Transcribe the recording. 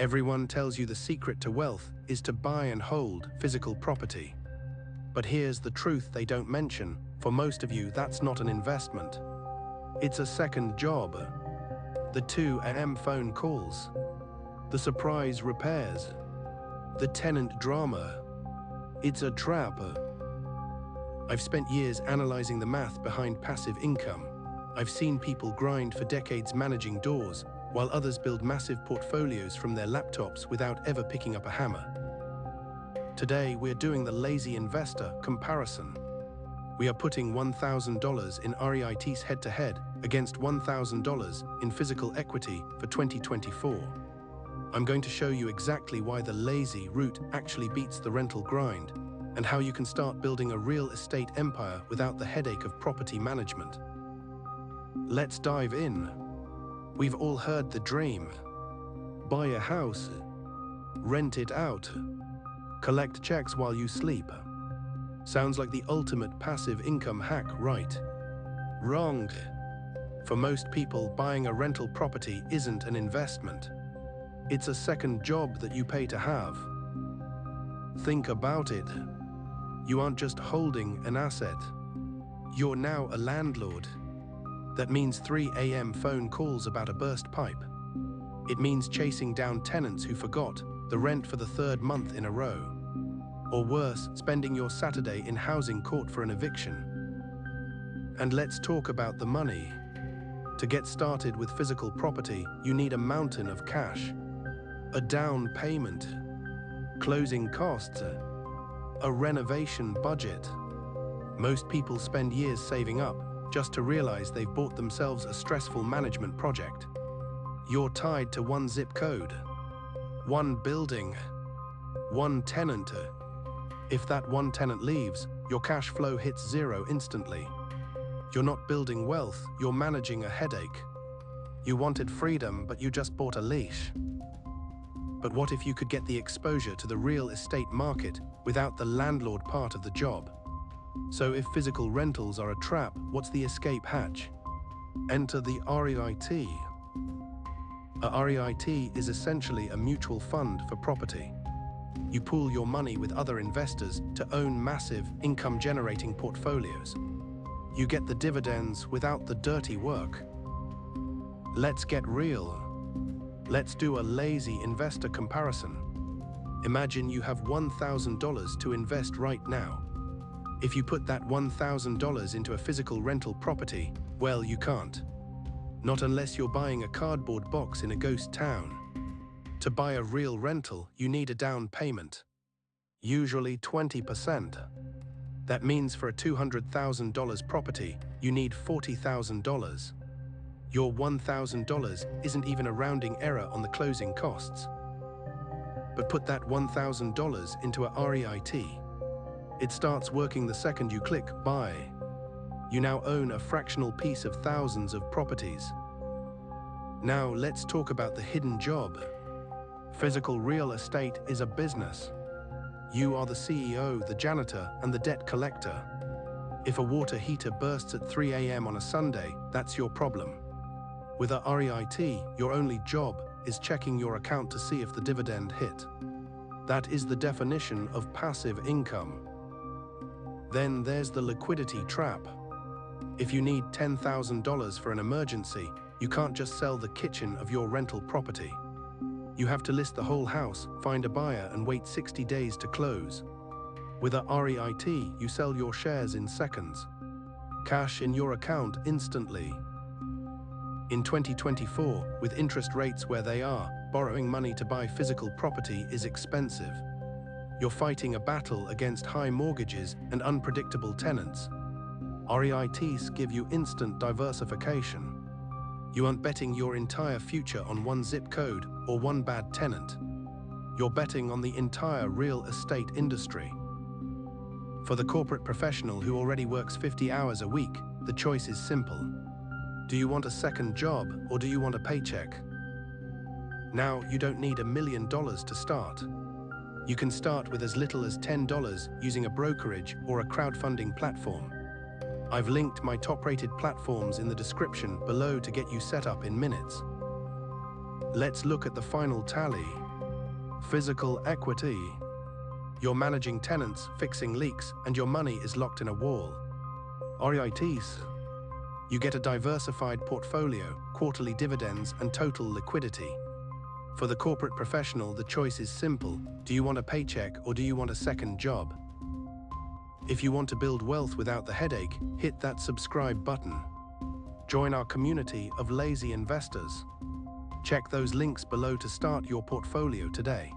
Everyone tells you the secret to wealth is to buy and hold physical property. But here's the truth they don't mention. For most of you, that's not an investment. It's a second job. The 2 a.m. phone calls, the surprise repairs, the tenant drama. It's a trap. I've spent years analyzing the math behind passive income. I've seen people grind for decades managing doors, while others build massive portfolios from their laptops without ever picking up a hammer. Today, we're doing the lazy investor comparison. We are putting $1,000 in REITs head-to-head against $1,000 in physical equity for 2024. I'm going to show you exactly why the lazy route actually beats the rental grind, and how you can start building a real estate empire without the headache of property management. Let's dive in. We've all heard the dream. Buy a house, rent it out, collect checks while you sleep. Sounds like the ultimate passive income hack, right? Wrong. For most people, buying a rental property isn't an investment. It's a second job that you pay to have. Think about it. You aren't just holding an asset. You're now a landlord. That means 3 a.m. phone calls about a burst pipe. It means chasing down tenants who forgot the rent for the 3rd month in a row. Or worse, spending your Saturday in housing court for an eviction. And let's talk about the money. To get started with physical property, you need a mountain of cash. A down payment, closing costs, a renovation budget. Most people spend years saving up just to realize they've bought themselves a stressful management project. You're tied to one zip code, one building, one tenant. If that one tenant leaves, your cash flow hits zero instantly. You're not building wealth, you're managing a headache. You wanted freedom, but you just bought a leash. But what if you could get the exposure to the real estate market without the landlord part of the job? So if physical rentals are a trap, what's the escape hatch? Enter the REIT. A REIT is essentially a mutual fund for property. You pool your money with other investors to own massive income-generating portfolios. You get the dividends without the dirty work. Let's get real. Let's do a lazy investor comparison. Imagine you have $1,000 to invest right now. If you put that $1,000 into a physical rental property, well, you can't. Not unless you're buying a cardboard box in a ghost town. To buy a real rental, you need a down payment, usually 20%. That means for a $200,000 property, you need $40,000. Your $1,000 isn't even a rounding error on the closing costs. But put that $1,000 into a REIT. It starts working the second you click buy. You now own a fractional piece of thousands of properties. Now let's talk about the hidden job. Physical real estate is a business. You are the CEO, the janitor, and the debt collector. If a water heater bursts at 3 a.m. on a Sunday, that's your problem. With a REIT, your only job is checking your account to see if the dividend hit. That is the definition of passive income. Then there's the liquidity trap. If you need $10,000 for an emergency, you can't just sell the kitchen of your rental property. You have to list the whole house, find a buyer, and wait 60 days to close. With a REIT, you sell your shares in seconds. Cash in your account instantly. In 2024, with interest rates where they are, borrowing money to buy physical property is expensive. You're fighting a battle against high mortgages and unpredictable tenants. REITs give you instant diversification. You aren't betting your entire future on one zip code or one bad tenant. You're betting on the entire real estate industry. For the corporate professional who already works 50 hours a week, the choice is simple. Do you want a second job or do you want a paycheck? Now, you don't need $1 million to start. You can start with as little as $10 using a brokerage or a crowdfunding platform. I've linked my top-rated platforms in the description below to get you set up in minutes. Let's look at the final tally. Physical equity. You're managing tenants, fixing leaks, and your money is locked in a wall. REITs. You get a diversified portfolio, quarterly dividends, and total liquidity. For the corporate professional, the choice is simple. Do you want a paycheck or do you want a second job? If you want to build wealth without the headache, hit that subscribe button. Join our community of lazy investors. Check those links below to start your portfolio today.